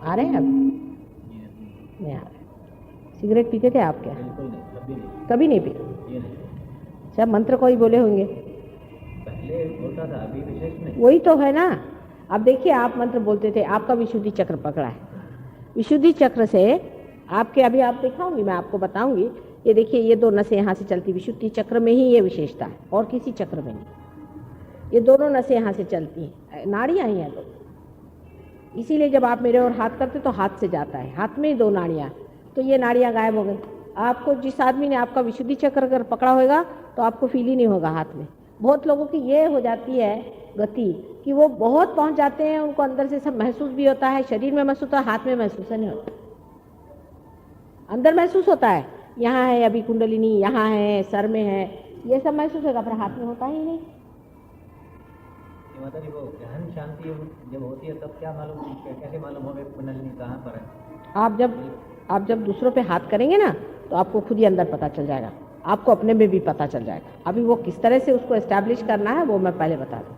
आ रहे हैं अब? नहीं आ रहे। सिगरेट पीते थे आप क्या? बिल्कुल नहीं, कभी नहीं पी? ये नहीं। सब मंत्र कोई बोले होंगे? पहले होता था, अभी विशेष नहीं। वही तो है ना। अब देखिए, आप मंत्र बोलते थे, आपका विशुद्धि चक्र पकड़ा है। विशुद्धि चक्र से आपके, अभी आप दिखाऊंगी, मैं आपको बताऊंगी। ये देखिए, ये दो नसें यहाँ से चलती, विशुद्धि चक्र में ही ये विशेषता है, और किसी चक्र में नहीं। ये दोनों नसें यहाँ से चलती हैं, नाड़ियाँ ही हैं दो। इसीलिए जब आप मेरे और हाथ करते तो हाथ से जाता है, हाथ में ही दो नाड़ियाँ, तो ये नाड़ियाँ गायब हो गई। आपको जिस आदमी ने आपका विशुद्धि चक्र अगर पकड़ा होगा तो आपको फील ही नहीं होगा हाथ में। बहुत लोगों की ये हो जाती है गति कि वो बहुत पहुंच जाते हैं, उनको अंदर से सब महसूस भी होता है, शरीर में महसूस होता है, हाथ में महसूस नहीं होता। अंदर महसूस होता है, यहाँ है अभी कुंडलिनी, यहाँ है, सर में है, ये सब महसूस होगा, पर हाथ में होता ही नहीं। माता जी, वो गहन शांति जब होती है तब क्या मालूम, कैसे मालूम होगा कुंडलिनी कहाँ पर है? आप जब दूसरों पे हाथ करेंगे ना तो आपको खुद ही अंदर पता चल जाएगा, आपको अपने में भी पता चल जाएगा। अभी वो किस तरह से उसको एस्टैब्लिश करना है वो मैं पहले बता दूँ।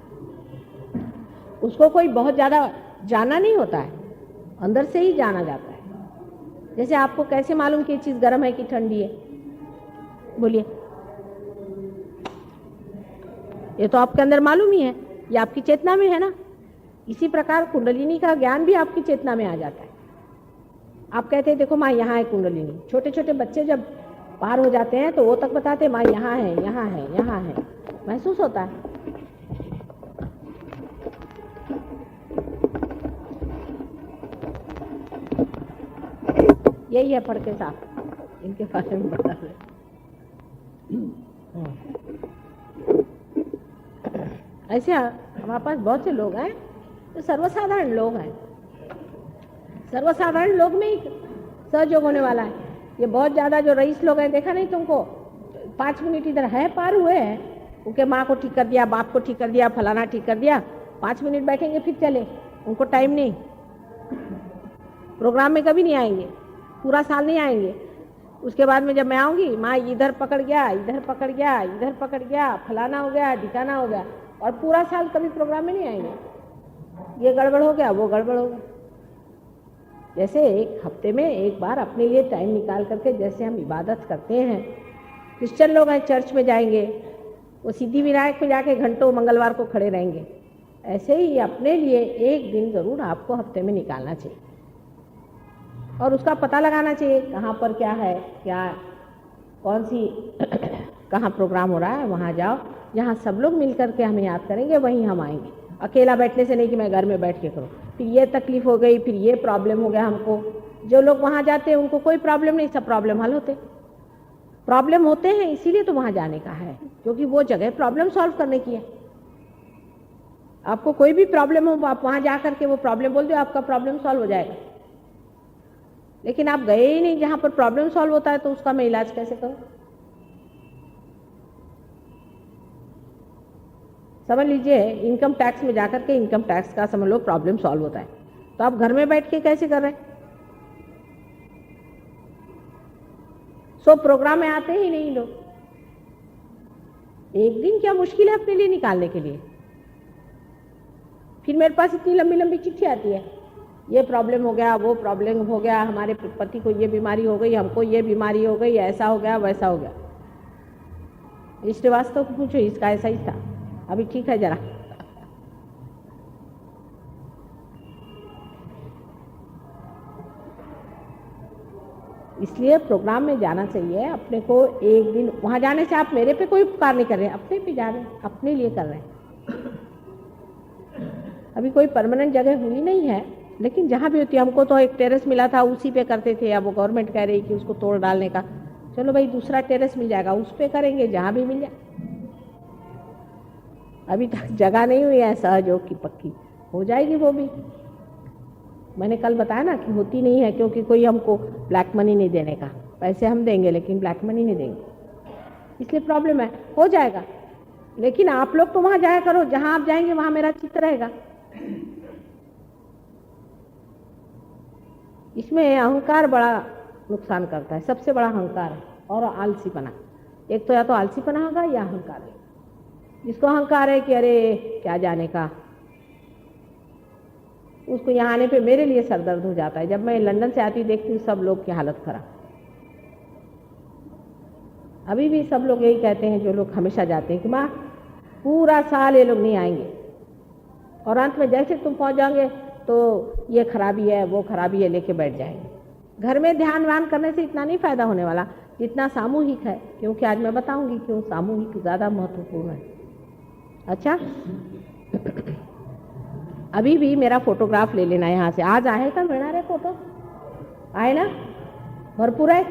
उसको कोई बहुत ज़्यादा जाना नहीं होता है, अंदर से ही जाना जाता है। जैसे आपको कैसे मालूम कि ये चीज़ गर्म है कि ठंडी है? बोलिए, ये तो आपके अंदर मालूम ही है, ये आपकी चेतना में है ना। इसी प्रकार कुंडलिनी का ज्ञान भी आपकी चेतना में आ जाता है। आप कहते हैं देखो माँ यहाँ है कुंडलिनी, छोटे छोटे बच्चे जब पार हो जाते हैं तो वो तक बताते हैं माँ यहाँ है, यहाँ है, यहाँ है, महसूस होता है। यही है पढ़ के साथ, इनके बारे में बता रहे। ऐसे हमारे पास बहुत से लोग हैं जो सर्वसाधारण लोग हैं। सर्वसाधारण लोग में ही सहयोग होने वाला है। ये बहुत ज़्यादा जो रईस लोग हैं, देखा नहीं तुमको, 5 मिनट इधर है पार हुए हैं, उनके माँ को ठीक कर दिया, बाप को ठीक कर दिया, फलाना ठीक कर दिया, 5 मिनट बैठेंगे फिर चले, उनको टाइम नहीं। प्रोग्राम में कभी नहीं आएंगे, पूरा साल नहीं आएंगे। उसके बाद में जब मैं आऊँगी, माँ इधर पकड़ गया, इधर पकड़ गया, इधर पकड़ गया, फलाना हो गया, ढिकाना हो गया, और पूरा साल कभी प्रोग्राम में नहीं आएंगे। ये गड़बड़ हो गया, वो गड़बड़ हो गया। जैसे एक हफ्ते में एक बार अपने लिए टाइम निकाल करके जैसे हम इबादत करते हैं, क्रिश्चियन लोग हैं चर्च में जाएंगे, वो सिद्धि विनायक में जाके घंटों मंगलवार को खड़े रहेंगे, ऐसे ही अपने लिए एक दिन ज़रूर आपको हफ्ते में निकालना चाहिए और उसका पता लगाना चाहिए कहाँ पर क्या है, क्या कौन सी कहाँ प्रोग्राम हो रहा है, वहाँ जाओ जहाँ सब लोग मिल करके हमें याद करेंगे, वहीं हम आएंगे। अकेला बैठने से नहीं कि मैं घर में बैठ के करूँ, फिर ये तकलीफ हो गई, फिर ये प्रॉब्लम हो गया हमको। जो लोग वहाँ जाते हैं उनको कोई प्रॉब्लम नहीं, सब प्रॉब्लम हल होते। प्रॉब्लम होते हैं इसीलिए तो वहाँ जाने का है, क्योंकि वो जगह प्रॉब्लम सॉल्व करने की है। आपको कोई भी प्रॉब्लम हो, आप वहाँ जा करके वो प्रॉब्लम बोल दो, आपका प्रॉब्लम सॉल्व हो जाएगा। लेकिन आप गए ही नहीं जहाँ पर प्रॉब्लम सॉल्व होता है, तो उसका मैं इलाज कैसे करूँ? समझ लीजिए, इनकम टैक्स में जाकर के इनकम टैक्स का समझ लो प्रॉब्लम सॉल्व होता है, तो आप घर में बैठ के कैसे कर रहे हैं? सो प्रोग्राम में आते ही नहीं लोग। एक दिन क्या मुश्किल है अपने लिए निकालने के लिए। फिर मेरे पास इतनी लंबी लंबी चिट्ठी आती है, ये प्रॉब्लम हो गया, वो प्रॉब्लम हो गया, हमारे पति को ये बीमारी हो गई, हमको ये बीमारी हो गई, ऐसा हो गया, वैसा हो गया। श्रीवास्तव को पूछो, इसका ऐसा ही था, अभी ठीक है जरा। इसलिए प्रोग्राम में जाना चाहिए अपने को। एक दिन वहाँ जाने से आप मेरे पे कोई उपकार नहीं कर रहे हैं, अपने पे जा रहे हैं, अपने लिए कर रहे हैं। अभी कोई परमानेंट जगह हुई नहीं है, लेकिन जहाँ भी होती है, हमको तो एक टेरेस मिला था, उसी पे करते थे। अब वो गवर्नमेंट कह रही कि उसको तोड़ डालने का, चलो भाई दूसरा टेरेस मिल जाएगा, उस पे करेंगे, जहाँ भी मिल जाए। अभी तक जगह नहीं हुई है सहयोग की पक्की, हो जाएगी वो भी। मैंने कल बताया ना कि होती नहीं है, क्योंकि कोई हमको ब्लैक मनी नहीं देने का, पैसे हम देंगे लेकिन ब्लैक मनी नहीं देंगे, इसलिए प्रॉब्लम है। हो जाएगा, लेकिन आप लोग तो वहाँ जाया करो, जहाँ आप जाएंगे वहाँ मेरा चित्त रहेगा। इसमें अहंकार बड़ा नुकसान करता है, सबसे बड़ा अहंकार है, और आलसीपना। एक तो या तो आलसीपना होगा या अहंकार है। जिसको अहंकार है कि अरे क्या जाने का, उसको यहाँ आने पे मेरे लिए सर दर्द हो जाता है। जब मैं लंदन से आती देखती हूँ सब लोग की हालत खराब। अभी भी सब लोग यही कहते हैं, जो लोग हमेशा जाते हैं, कि माँ पूरा साल ये लोग नहीं आएंगे, और अंत में जैसे तुम पहुँच जाओगे तो ये खराबी है वो खराबी है लेके बैठ जाएंगे। घर में ध्यान व्यान करने से इतना नहीं फायदा होने वाला जितना सामूहिक है, क्योंकि आज मैं बताऊंगी क्यों सामूहिक ज़्यादा महत्वपूर्ण है। अच्छा, अभी भी मेरा फोटोग्राफ ले लेना यहाँ से। आज आए का मिलना रे फोटो आए ना, भरपूर है।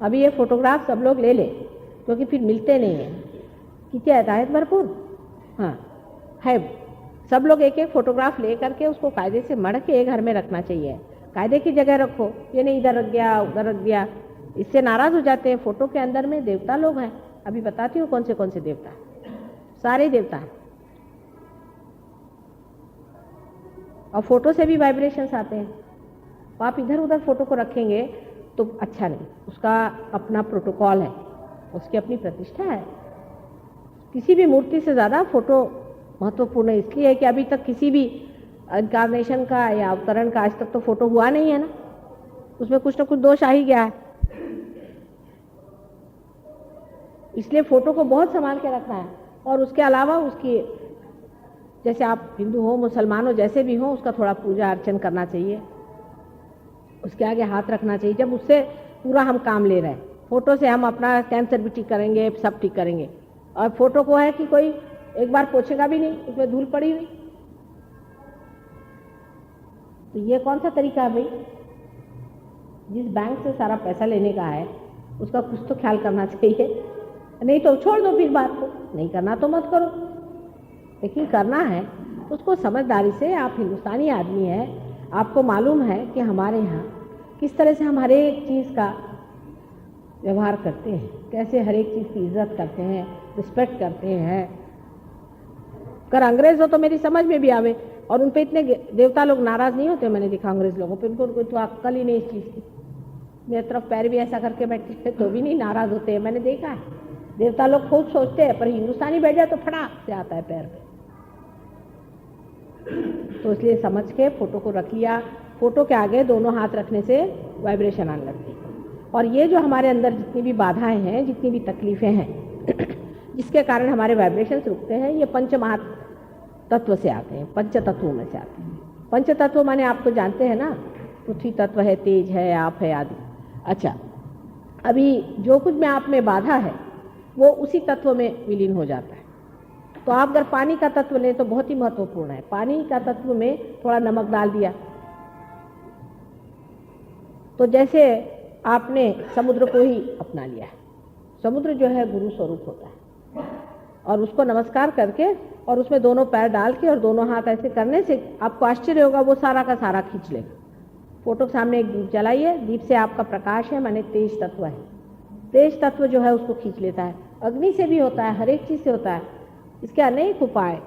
अभी ये फोटोग्राफ सब लोग ले ले, क्योंकि फिर मिलते नहीं हैं। कितने आता है भरपूर, हाँ है। सब लोग एक एक फोटोग्राफ ले करके उसको कायदे से मढ़ के घर में रखना चाहिए। कायदे की जगह रखो, ये नहीं इधर रख गया उधर रख दिया, इससे नाराज हो जाते हैं। फोटो के अंदर में देवता लोग हैं, अभी बताती हूँ कौन से देवता, सारे देवता हैं। और फोटो से भी वाइब्रेशंस आते हैं। तो आप इधर उधर फोटो को रखेंगे तो अच्छा नहीं, उसका अपना प्रोटोकॉल है, उसकी अपनी प्रतिष्ठा है। किसी भी मूर्ति से ज़्यादा फोटो महत्वपूर्ण है, इसलिए है कि अभी तक किसी भी इनकार्नेशन का या अवतरण का आज तक तो फोटो हुआ नहीं है ना, उसमें कुछ ना कुछ दोष आ ही गया है। इसलिए फोटो को बहुत संभाल के रखना है। और उसके अलावा उसकी, जैसे आप हिंदू हो मुसलमान हो जैसे भी हो, उसका थोड़ा पूजा अर्चन करना चाहिए, उसके आगे हाथ रखना चाहिए। जब उससे पूरा हम काम ले रहे हैं, फोटो से हम अपना कैंसर भी ठीक करेंगे, सब ठीक करेंगे। और फोटो को है कि कोई एक बार पोछेगा भी नहीं, उसमें धूल पड़ी हुई, तो ये कौन सा तरीका है भाई? जिस बैंक से सारा पैसा लेने का है उसका कुछ तो ख्याल करना चाहिए। नहीं तो छोड़ दो फिर बात को, नहीं करना तो मत करो, लेकिन करना है उसको समझदारी से। आप हिंदुस्तानी आदमी हैं, आपको मालूम है कि हमारे यहाँ किस तरह से हम हर एक चीज़ का व्यवहार करते हैं, कैसे हर एक चीज़ की इज्जत करते हैं, रिस्पेक्ट करते हैं। अगर अंग्रेज हो तो मेरी समझ में भी आवे, और उन पे इतने देवता लोग नाराज़ नहीं होते। मैंने देखा अंग्रेज लोगों पे, उनको तो अक्ल ही नहीं इस चीज़ की। मेरी तरफ पैर भी ऐसा करके बैठते थे तो भी नहीं नाराज़ होते हैं, मैंने देखा है। देवता लोग खूब सोचते हैं, पर हिंदुस्तानी बैठ जाए तो फटाक से आता है पैर पे। तो इसलिए समझ के फोटो को रख लिया। फोटो के आगे दोनों हाथ रखने से वाइब्रेशन आने लगती है। और ये जो हमारे अंदर जितनी भी बाधाएं हैं, जितनी भी तकलीफ़ें हैं जिसके कारण हमारे वाइब्रेशंस रुकते हैं, ये पंच महातत्व से आते हैं, पंच तत्वों में से आते हैं। पंच तत्व माने आप तो जानते हैं ना, पृथ्वी तत्व है, तेज है, आप है आदि। अच्छा, अभी जो कुछ में आप में बाधा है वो उसी तत्व में विलीन हो जाता है। तो आप अगर पानी का तत्व लें तो बहुत ही महत्वपूर्ण है। पानी का तत्व में थोड़ा नमक डाल दिया तो जैसे आपने समुद्र को ही अपना लिया है। समुद्र जो है गुरु स्वरूप होता है, और उसको नमस्कार करके और उसमें दोनों पैर डाल के और दोनों हाथ ऐसे करने से आपको आश्चर्य होगा, वो सारा का सारा खींच लेगा। फोटो के सामने एक दीप जलाइए, दीप से आपका प्रकाश है, माने तेज तत्व है। तेज तत्व जो है उसको खींच लेता है। अग्नि से भी होता है, हर एक चीज़ से होता है। इसके अनेक उपाय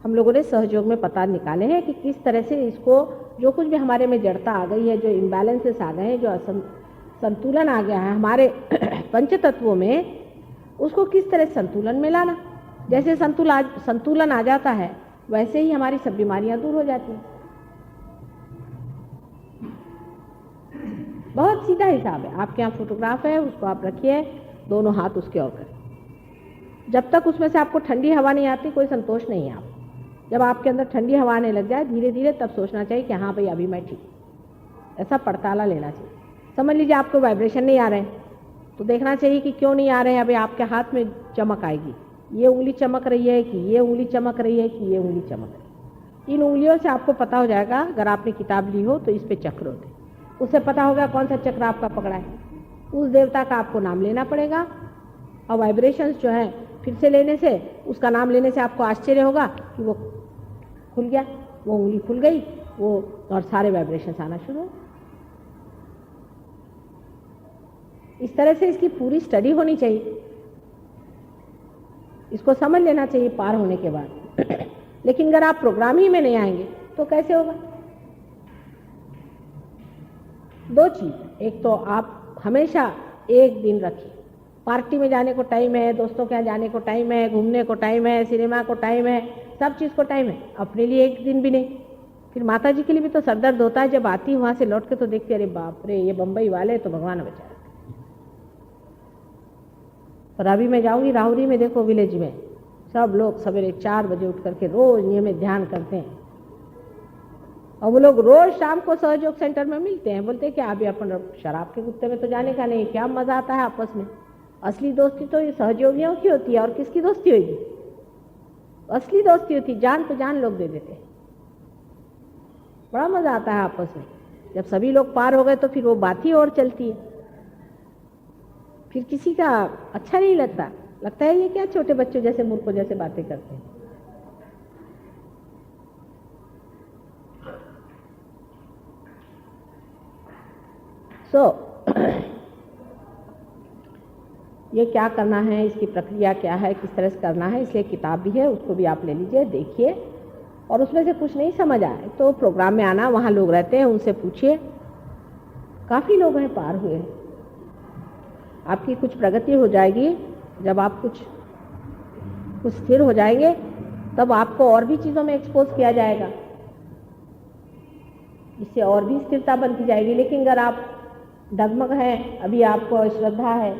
हम लोगों ने सहयोग में पता निकाले हैं कि किस तरह से इसको, जो कुछ भी हमारे में जड़ता आ गई है, जो इम्बैलेंसेस आ गए हैं, जो संतुलन आ गया है हमारे पंच तत्वों में, उसको किस तरह संतुलन में लाना। जैसे संतुलन आ जाता है वैसे ही हमारी सब बीमारियां दूर हो जाती हैं। बहुत सीधा हिसाब है। आपके यहाँ फोटोग्राफ है, उसको आप रखिए, दोनों हाथ उसके ओर करें। जब तक उसमें से आपको ठंडी हवा नहीं आती कोई संतोष नहीं है। आप जब आपके अंदर ठंडी हवा आने लग जाए धीरे धीरे, तब सोचना चाहिए कि हाँ भाई अभी मैं ठीक, ऐसा पड़ताला लेना चाहिए। समझ लीजिए आपको वाइब्रेशन नहीं आ रहे हैं तो देखना चाहिए कि क्यों नहीं आ रहे हैं। अभी आपके हाथ में चमक आएगी, ये उंगली चमक रही है कि ये उंगली चमक रही है कि ये उंगली चमक रही है। इन उंगलियों से आपको पता हो जाएगा। अगर आपने किताब ली हो तो इस पे चक्र होते, उससे पता होगा कौन सा चक्र आपका पकड़ा है। उस देवता का आपको नाम लेना पड़ेगा, और वाइब्रेशंस जो है फिर से लेने से, उसका नाम लेने से आपको आश्चर्य होगा कि वो खुल गया, वो उंगली खुल गई, वो और सारे वाइब्रेशंस आना शुरू हो। इस तरह से इसकी पूरी स्टडी होनी चाहिए, इसको समझ लेना चाहिए पार होने के बाद। लेकिन अगर आप प्रोग्राम ही में नहीं आएंगे तो कैसे होगा? दो चीज़, एक तो आप हमेशा एक दिन रखिए पार्टी में जाने को टाइम है, दोस्तों के यहाँ जाने को टाइम है, घूमने को टाइम है, सिनेमा को टाइम है, सब चीज़ को टाइम है, अपने लिए एक दिन भी नहीं। फिर माता जी के लिए भी तो सरदर्द होता है, जब आती हूँ वहाँ से लौट के तो देखती अरे बाप रे ये बम्बई वाले तो भगवान बचा। पर अभी मैं जाऊँगी राहुरी में, देखो विलेज में सब लोग सवेरे 4 बजे उठ करके रोज नियमित ध्यान करते हैं, और वो लोग रोज शाम को सहयोग सेंटर में मिलते हैं, बोलते हैं कि अभी अपन शराब के कुत्ते में तो जाने का नहीं, क्या मजा आता है आपस में। असली दोस्ती तो ये सहयोगियों की होती है, और किसकी दोस्ती होगी? असली दोस्ती होती, जान पे जान लोग दे देते हैं, बड़ा मजा आता है आपस में। जब सभी लोग पार हो गए तो फिर वो बात ही और चलती है, फिर किसी का अच्छा नहीं लगता, लगता है ये क्या छोटे बच्चों जैसे मूर्खों जैसे बातें करते हैं। ये क्या करना है, इसकी प्रक्रिया क्या है, किस तरह से करना है, इसलिए किताब भी है, उसको भी आप ले लीजिए, देखिए, और उसमें से कुछ नहीं समझ आए तो प्रोग्राम में आना, वहाँ लोग रहते हैं उनसे पूछिए, काफ़ी लोग हैं पार हुए। आपकी कुछ प्रगति हो जाएगी, जब आप कुछ स्थिर हो जाएंगे तब आपको और भी चीज़ों में एक्सपोज किया जाएगा, इससे और भी स्थिरता बनती जाएगी। लेकिन अगर आप डगमग हैं, अभी आपको श्रद्धा है,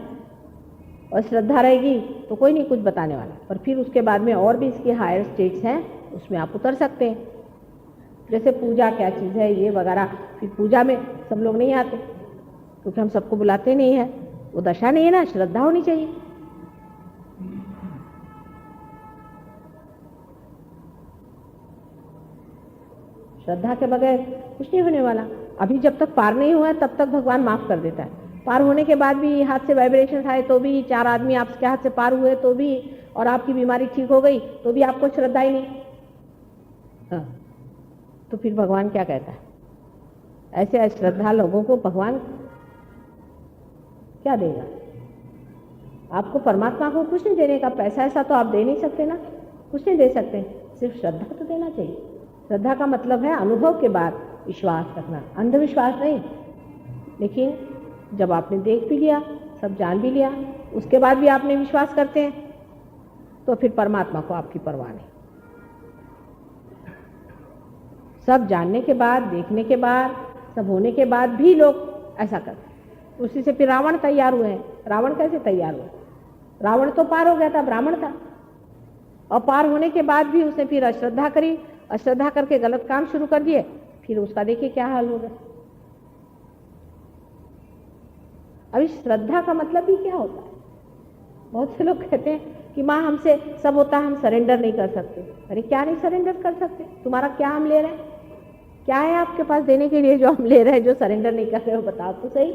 और श्रद्धा रहेगी तो कोई नहीं कुछ बताने वाला, पर फिर उसके बाद में और भी इसके हायर स्टेट्स हैं, उसमें आप उतर सकते हैं। जैसे पूजा क्या चीज़ है ये वगैरह, फिर पूजा में सब लोग नहीं आते क्योंकि हम सबको बुलाते नहीं हैं, वो दशा नहीं है ना, श्रद्धा होनी चाहिए। श्रद्धा के बगैर कुछ नहीं होने वाला। अभी जब तक पार नहीं हुआ है तब तक भगवान माफ कर देता है, पार होने के बाद भी हाथ से वाइब्रेशन आए तो भी, 4 आदमी आपके हाथ से पार हुए तो भी, और आपकी बीमारी ठीक हो गई तो भी आपको श्रद्धा ही नहीं, हाँ, तो फिर भगवान क्या कहता है? ऐसे अश्रद्धा लोगों को भगवान क्या देगा? आपको परमात्मा को कुछ नहीं देने का, पैसा ऐसा तो आप दे नहीं सकते ना, कुछ नहीं दे सकते, सिर्फ श्रद्धा तो देना चाहिए। श्रद्धा का मतलब है अनुभव के बाद विश्वास रखना, अंधविश्वास नहीं। लेकिन जब आपने देख भी लिया, सब जान भी लिया, उसके बाद भी आपने विश्वास करते हैं तो फिर परमात्मा को आपकी परवाह नहीं। सब जानने के बाद, देखने के बाद, सब होने के बाद भी लोग ऐसा करते, उसी से फिर रावण तैयार हुए हैं। रावण कैसे तैयार हुए? रावण तो पार हो गया था, ब्राह्मण था, और पार होने के बाद भी उसने फिर अश्रद्धा करी, अश्रद्धा करके गलत काम शुरू कर दिए, फिर उसका देखिए क्या हाल होगा। अभी श्रद्धा का मतलब भी क्या होता है? बहुत से लोग कहते हैं कि माँ हमसे सब होता है, हम सरेंडर नहीं कर सकते। अरे क्या नहीं सरेंडर कर सकते? तुम्हारा क्या हम ले रहे हैं? क्या है आपके पास देने के लिए जो हम ले रहे हैं, जो सरेंडर नहीं कर रहे हो? बताओ तो सही।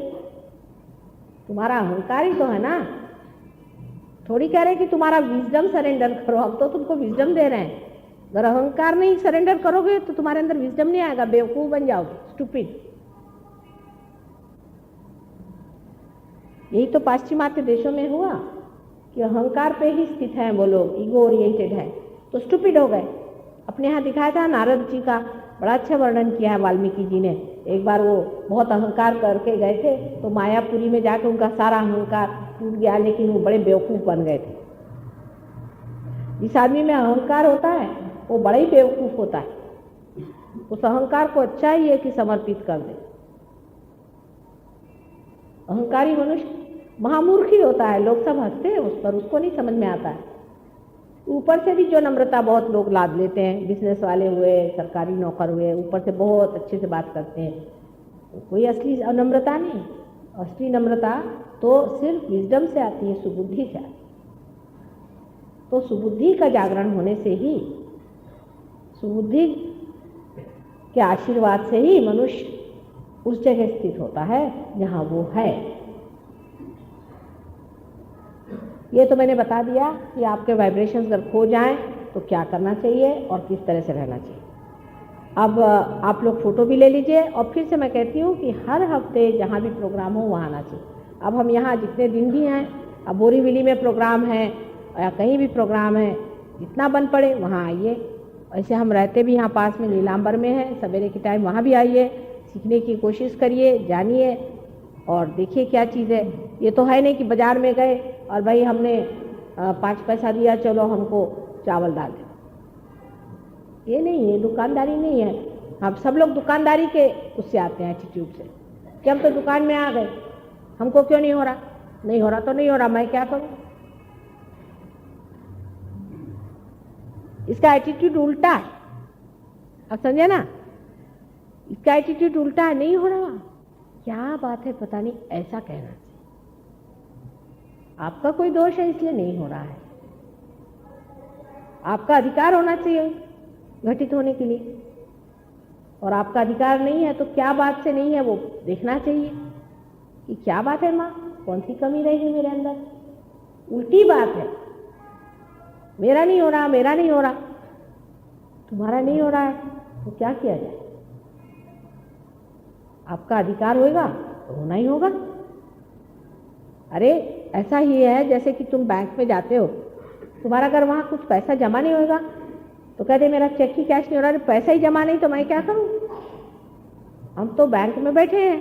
तुम्हारा अहंकार ही तो है ना, थोड़ी कह रहे हैं कि तुम्हारा विजडम सरेंडर करो, हम तो तुमको विजडम दे रहे हैं। अगर अहंकार नहीं सरेंडर करोगे तो तुम्हारे अंदर विजडम नहीं आएगा, बेवकूफ बन जाओगे, स्टूपिड। यही तो पाश्चिमात्य देशों में हुआ कि अहंकार पे ही स्थित हैं वो लोग, ईगो ओरिएंटेड है, तो स्टूपिड हो गए। अपने यहाँ दिखाया था नारद जी का बड़ा अच्छा वर्णन किया है वाल्मीकि जी ने। एक बार वो बहुत अहंकार करके गए थे तो मायापुरी में जाकर उनका सारा अहंकार टूट गया, लेकिन वो बड़े बेवकूफ़ बन गए थे। जिस आदमी में अहंकार होता है वो बड़ा ही बेवकूफ़ होता है, उस अहंकार को अच्छा ही है कि समर्पित कर दे। अहंकारी मनुष्य महामूर्ख ही होता है, लोग सब हंसते हैं उस पर, उसको नहीं समझ में आता है। ऊपर से भी जो नम्रता बहुत लोग लाद लेते हैं, बिजनेस वाले हुए, सरकारी नौकर हुए, ऊपर से बहुत अच्छे से बात करते हैं, तो कोई असली नम्रता नहीं। असली नम्रता तो सिर्फ विजडम से आती है, सुबुद्धि से आती है। तो सुबुद्धि का जागरण होने से ही, सुबुद्धि के आशीर्वाद से ही मनुष्य उस जगह स्थित होता है जहाँ वो है। ये तो मैंने बता दिया कि आपके वाइब्रेशंस अगर खो जाएं तो क्या करना चाहिए और किस तरह से रहना चाहिए। अब आप लोग फ़ोटो भी ले लीजिए, और फिर से मैं कहती हूँ कि हर हफ्ते जहाँ भी प्रोग्राम हो वहाँ आना चाहिए। अब हम यहाँ जितने दिन भी हैं, अब बोरीवली में प्रोग्राम है या कहीं भी प्रोग्राम है, जितना बन पड़े वहाँ आइए। ऐसे हम रहते भी यहाँ पास में नीलांबर में है, सवेरे के टाइम वहाँ भी आइए, सीखने की कोशिश करिए, जानिए, और देखिए क्या चीज़ है। ये तो है नहीं कि बाजार में गए और भाई हमने 5 पैसा दिया, चलो हमको चावल डाल दे। ये नहीं है, दुकानदारी नहीं है। हम सब लोग दुकानदारी के उससे आते हैं, एटीट्यूड से कि हम तो दुकान में आ गए, हमको क्यों नहीं हो रहा। नहीं हो रहा तो नहीं हो रहा, मैं क्या करूं। इसका एटीट्यूड उल्टा है, आप समझे ना। इसका एटीट्यूड उल्टा है, नहीं हो रहा, क्या बात है पता नहीं, ऐसा कहना चाहिए। आपका कोई दोष है इसलिए नहीं हो रहा है, आपका अधिकार होना चाहिए घटित होने के लिए। और आपका अधिकार नहीं है तो क्या बात से नहीं है वो देखना चाहिए कि क्या बात है माँ, कौन सी कमी रहेगी मेरे अंदर। उल्टी बात है, मेरा नहीं हो रहा, मेरा नहीं हो रहा। तुम्हारा नहीं हो रहा है तो क्या किया जाए। आपका अधिकार होगा तो होना ही होगा। अरे ऐसा ही है जैसे कि तुम बैंक में जाते हो, तुम्हारा अगर वहाँ कुछ पैसा जमा नहीं होगा तो कहते मेरा चेक ही कैश नहीं हो रहा, पैसा ही जमा नहीं तो मैं क्या करूँ। हम तो बैंक में बैठे हैं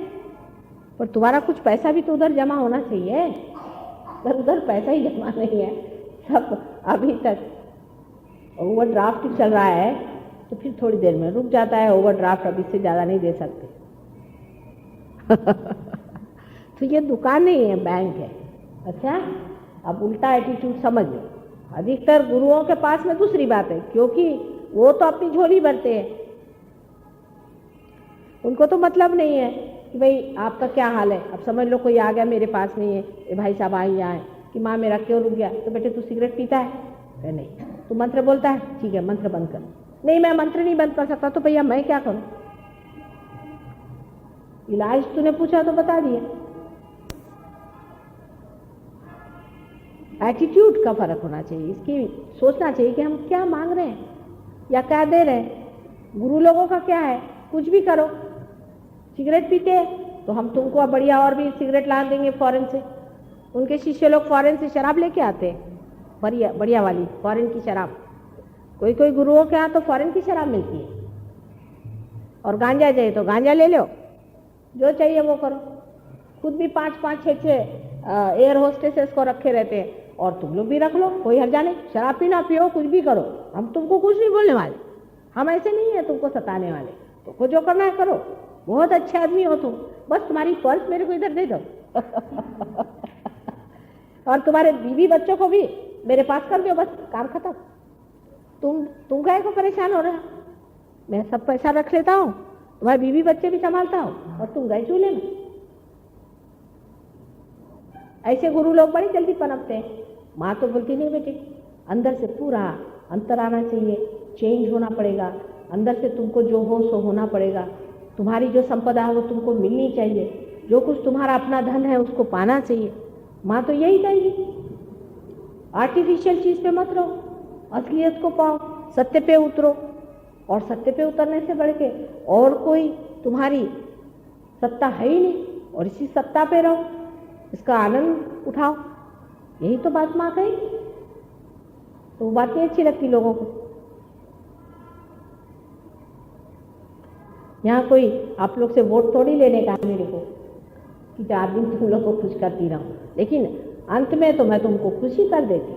पर तुम्हारा कुछ पैसा भी तो उधर जमा होना चाहिए। उधर पैसा ही जमा नहीं है, सब अभी तक ओवरड्राफ्ट चल रहा है तो फिर थोड़ी देर में रुक जाता है। ओवरड्राफ्ट अभी से ज़्यादा नहीं दे सकते। तो ये दुकान नहीं है, बैंक है। अच्छा, अब उल्टा एटीट्यूड समझ लो। अधिकतर गुरुओं के पास में दूसरी बात है, क्योंकि वो तो अपनी झोली भरते हैं, उनको तो मतलब नहीं है कि भाई आपका क्या हाल है। अब समझ लो कोई आ गया मेरे पास में, ये भाई साहब आई आए कि माँ मेरा क्यों रुक गया, तो बेटे तू सिगरेट पीता है? नहीं। तू मंत्र बोलता है? ठीक है मंत्र बंद कर। नहीं मैं मंत्र नहीं बंद कर सकता, तो भैया मैं क्या करूं। इलाज तूने पूछा तो बता दिया। एटीट्यूड का फर्क होना चाहिए, इसकी सोचना चाहिए कि हम क्या मांग रहे हैं या क्या दे रहे हैं। गुरु लोगों का क्या है, कुछ भी करो। सिगरेट पीते हैं तो हम तुमको बढ़िया और भी सिगरेट ला देंगे फॉरेन से। उनके शिष्य लोग फॉरेन से शराब लेके आते हैं, बढ़िया बढ़िया वाली फॉरेन की शराब। कोई कोई गुरुओं के यहाँ तो फॉरेन की शराब मिलती है। और गांजा चाहिए तो गांजा ले लो, जो चाहिए वो करो। खुद भी 5-5, 6-6 एयर होस्टेसेस को रखे रहते हैं और तुम लोग भी रख लो, कोई हर्जा नहीं। शराब पीना पियो, कुछ भी करो, हम तुमको कुछ नहीं बोलने वाले। हम ऐसे नहीं है तुमको सताने वाले, तुमको जो करना है करो। बहुत अच्छे आदमी हो तुम, बस तुम्हारी पर्स मेरे को इधर दे दो। और तुम्हारे बीवी बच्चों को भी मेरे पास कर दो, बस काम खत्म। तुम काहे को परेशान हो रहे हो। मैं सब पैसा रख लेता हूँ, तुम्हारे बीवी बच्चे भी संभालता हूँ और तुम गए चूल्हे में। ऐसे गुरु लोग बड़ी जल्दी पनपते हैं। माँ तो बोलती नहीं बेटे, अंदर से पूरा अंतर आना चाहिए, चेंज होना पड़ेगा। अंदर से तुमको जो हो सो होना पड़ेगा। तुम्हारी जो संपदा है वो तुमको मिलनी चाहिए। जो कुछ तुम्हारा अपना धन है उसको पाना चाहिए। माँ तो यही कहेगी। आर्टिफिशियल चीज़ पे मत रहो, असलियत को पाओ, सत्य पे उतरो। और सत्य पे उतरने से बढ़ के और कोई तुम्हारी सत्ता है ही नहीं, और इसी सत्ता पे रहो, इसका आनंद उठाओ। यही तो बात माँ कही। तो वो बात नहीं अच्छी लगती लोगों को। यहाँ कोई आप लोग से वोट थोड़ी लेने का है मेरे को कि 4 दिन तुम लोग को खुश करती रहूं, लेकिन अंत में तो मैं तुमको खुशी कर देती।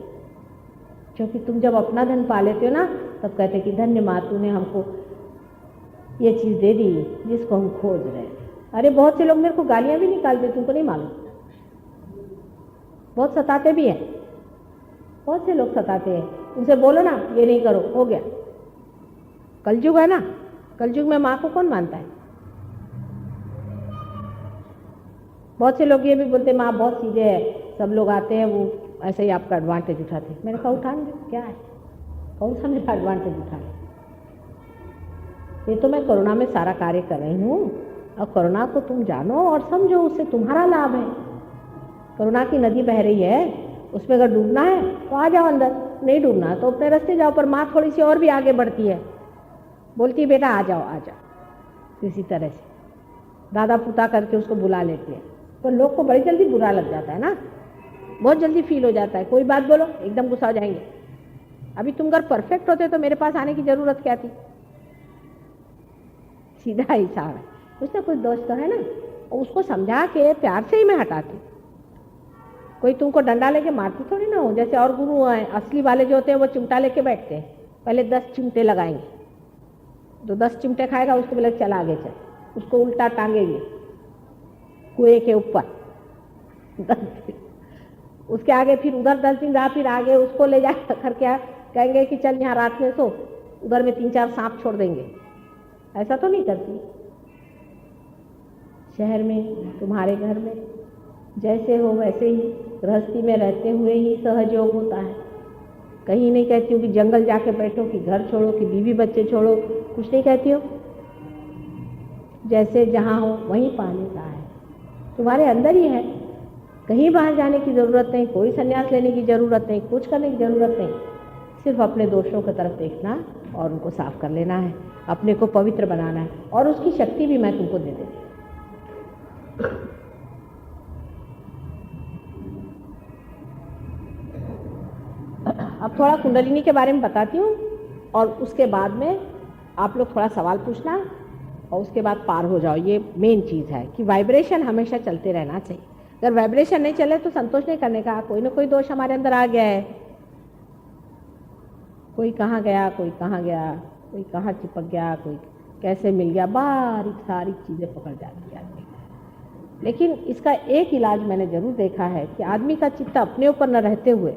क्योंकि तुम जब अपना धन पा लेते हो ना, तब कहते कि धन्य माँ तूने हमको ये चीज़ दे दी जिसको हम खोज रहे थे। अरे बहुत से लोग मेरे को गालियाँ भी निकालते, तुमको नहीं मालूम। बहुत सताते भी हैं, बहुत से लोग सताते हैं। उनसे बोलो ना ये नहीं करो, हो गया। कलयुग है ना, कलयुग में माँ को कौन मानता है। बहुत से लोग ये भी बोलते माँ बहुत सीधे है, सब लोग आते हैं वो ऐसे ही आपका एडवांटेज उठाते हैं। मैंने कहा उठान दे, क्या है, कौन सा मेरा एडवांटेज उठा है। ये तो मैं करुणा में सारा कार्य कर रही हूँ, और करुणा को तुम जानो और समझो, उससे तुम्हारा लाभ है। करुणा की नदी बह रही है, उसमें अगर डूबना है तो आ जाओ अंदर, नहीं डूबना तो अपने रास्ते जाओ। पर माँ थोड़ी सी और भी आगे बढ़ती है, बोलती है बेटा आ जाओ आ जाओ। इसी तरह से दादा पुता करके उसको बुला लेती है। तो लोग को बड़ी जल्दी बुरा लग जाता है ना, बहुत जल्दी फील हो जाता है। कोई बात बोलो एकदम गुस्सा हो जाएंगे। अभी तुम अगर परफेक्ट होते तो मेरे पास आने की जरूरत क्या थी। सीधा हिसाब है, कुछ ना कुछ दोष तो है ना। और उसको समझा के प्यार से ही मैं हटाती। कोई तुमको डंडा लेके मारती थोड़ी ना हो। जैसे और गुरु असली वाले जो होते हैं वो चिमटा लेके बैठते हैं, पहले 10 चिमटे लगाएंगे, जो 10 चिमटे खाएगा उसको बोले चल आगे चल, उसको उल्टा टांगेंगे कुएं के ऊपर 10 दिन, उसके आगे फिर उधर 10 दिन रहा, फिर आगे उसको ले जा करके कहेंगे कि चल यहाँ रात में सो, उधर में 3-4 सांप छोड़ देंगे। ऐसा तो नहीं करती। शहर में, तुम्हारे घर में जैसे हो वैसे ही, गृहस्थी में रहते हुए ही सहयोग होता है। कहीं नहीं कहती हूँ कि जंगल जाके बैठो, कि घर छोड़ो, कि बीवी बच्चे छोड़ो, कुछ नहीं कहती हो। जैसे जहाँ हो वहीं पानी का है, तुम्हारे अंदर ही है। कहीं बाहर जाने की ज़रूरत नहीं, कोई संन्यास लेने की ज़रूरत नहीं, कुछ करने की ज़रूरत नहीं। सिर्फ अपने दोषों की तरफ देखना और उनको साफ कर लेना है, अपने को पवित्र बनाना है, और उसकी शक्ति भी मैं तुमको दे देती हूँ। अब थोड़ा कुंडलिनी के बारे में बताती हूँ, और उसके बाद में आप लोग थोड़ा सवाल पूछना, और उसके बाद पार हो जाओ। ये मेन चीज़ है कि वाइब्रेशन हमेशा चलते रहना चाहिए। अगर वाइब्रेशन नहीं चले तो संतोष नहीं करने का। कोई ना कोई दोष हमारे अंदर आ गया है, कोई कहाँ गया, कोई कहाँ गया, कोई कहाँ चिपक गया, कोई कैसे मिल गया, बारीक सारी चीज़ें पकड़ जाती है आदमी। लेकिन इसका एक इलाज मैंने ज़रूर देखा है कि आदमी का चित्त अपने ऊपर न रहते हुए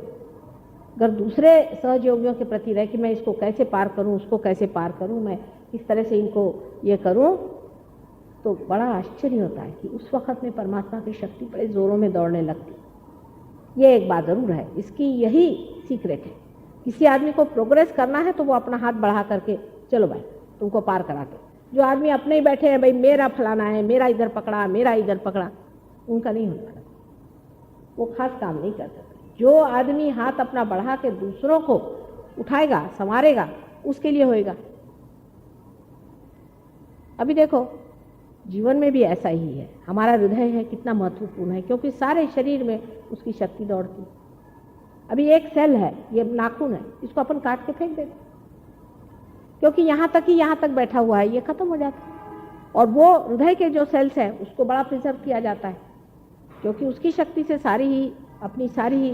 अगर दूसरे सहयोगियों के प्रति रहे कि मैं इसको कैसे पार करूं, उसको कैसे पार करूं, मैं किस तरह से इनको ये करूं, तो बड़ा आश्चर्य होता है कि उस वक्त में परमात्मा की शक्ति बड़े ज़ोरों में दौड़ने लगती। ये एक बात ज़रूर है, इसकी यही सीक्रेट है। किसी आदमी को प्रोग्रेस करना है तो वो अपना हाथ बढ़ा करके चलो भाई तुमको पार कराते। जो आदमी अपने ही बैठे हैं, भाई मेरा फलाना है, मेरा इधर पकड़ा, मेरा इधर पकड़ा, उनका नहीं होता, वो खास काम नहीं कर सकते। जो आदमी हाथ अपना बढ़ा के दूसरों को उठाएगा, संवारेगा, उसके लिए होएगा। अभी देखो जीवन में भी ऐसा ही है। हमारा हृदय है कितना महत्वपूर्ण है, क्योंकि सारे शरीर में उसकी शक्ति दौड़ती। अभी एक सेल है, ये नाखून है, इसको अपन काट के फेंक देते, क्योंकि यहाँ तक ही यहाँ तक बैठा हुआ है, ये खत्म हो जाता है। और वो हृदय के जो सेल्स हैं उसको बड़ा प्रिजर्व किया जाता है, क्योंकि उसकी शक्ति से सारी ही अपनी सारी ही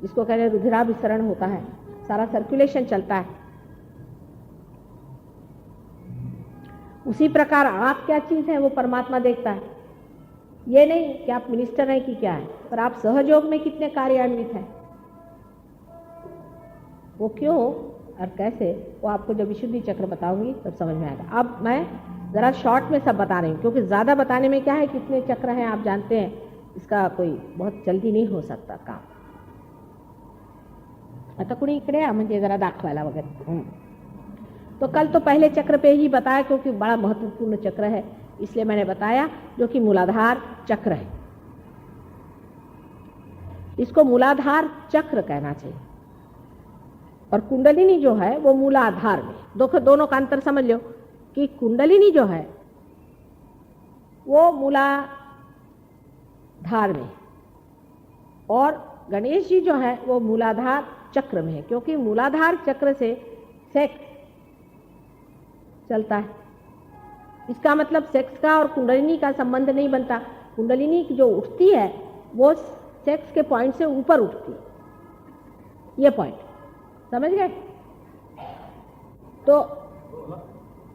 जिसको कह रहे हैं रुधिराभिसरण होता है, सारा सर्कुलेशन चलता है। उसी प्रकार आप क्या चीज़ है वो परमात्मा देखता है। ये नहीं कि आप मिनिस्टर हैं कि क्या है, पर आप सहयोग में कितने कार्यान्वित हैं, वो क्यों और कैसे, वो आपको जब विशुद्धि चक्र बताऊंगी तब समझ में आएगा। अब मैं ज़रा शॉर्ट में सब बता रही हूँ, क्योंकि ज़्यादा बताने में क्या है, कितने चक्र हैं आप जानते हैं, इसका कोई बहुत जल्दी नहीं हो सकता काम। आता कुणी इकडे म्हणजे जरा दाखवायला वगैरह। तो कल तो पहले चक्र पे ही बताया, क्योंकि बड़ा महत्वपूर्ण चक्र है, इसलिए मैंने बताया, जो कि मूलाधार चक्र है। इसको मूलाधार चक्र कहना चाहिए। और कुंडलिनी जो है वो मूलाधार में, दोनों का अंतर समझ लो कि कुंडलिनी जो है वो मूलाधार में, और गणेश जी जो है वो मूलाधार चक्र में है, क्योंकि मूलाधार चक्र से सेक्स चलता है। इसका मतलब सेक्स का और कुंडलिनी का संबंध नहीं बनता। कुंडलिनी जो उठती है वो सेक्स के पॉइंट से ऊपर उठती है, ये पॉइंट समझ गए। तो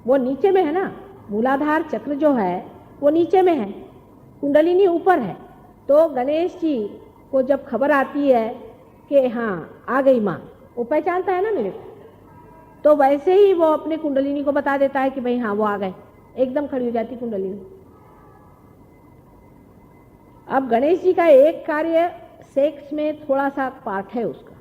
वो नीचे में है ना, मूलाधार चक्र जो है वो नीचे में है, कुंडलिनी ऊपर है। तो गणेश जी को जब खबर आती है कि हाँ आ गई माँ, वो पहचानता है ना मेरे को, तो वैसे ही वो अपने कुंडलिनी को बता देता है कि भाई हाँ वो आ गए, एकदम खड़ी हो जाती कुंडलिनी। अब गणेश जी का एक कार्य सेक्स में थोड़ा सा पार्ट है उसका,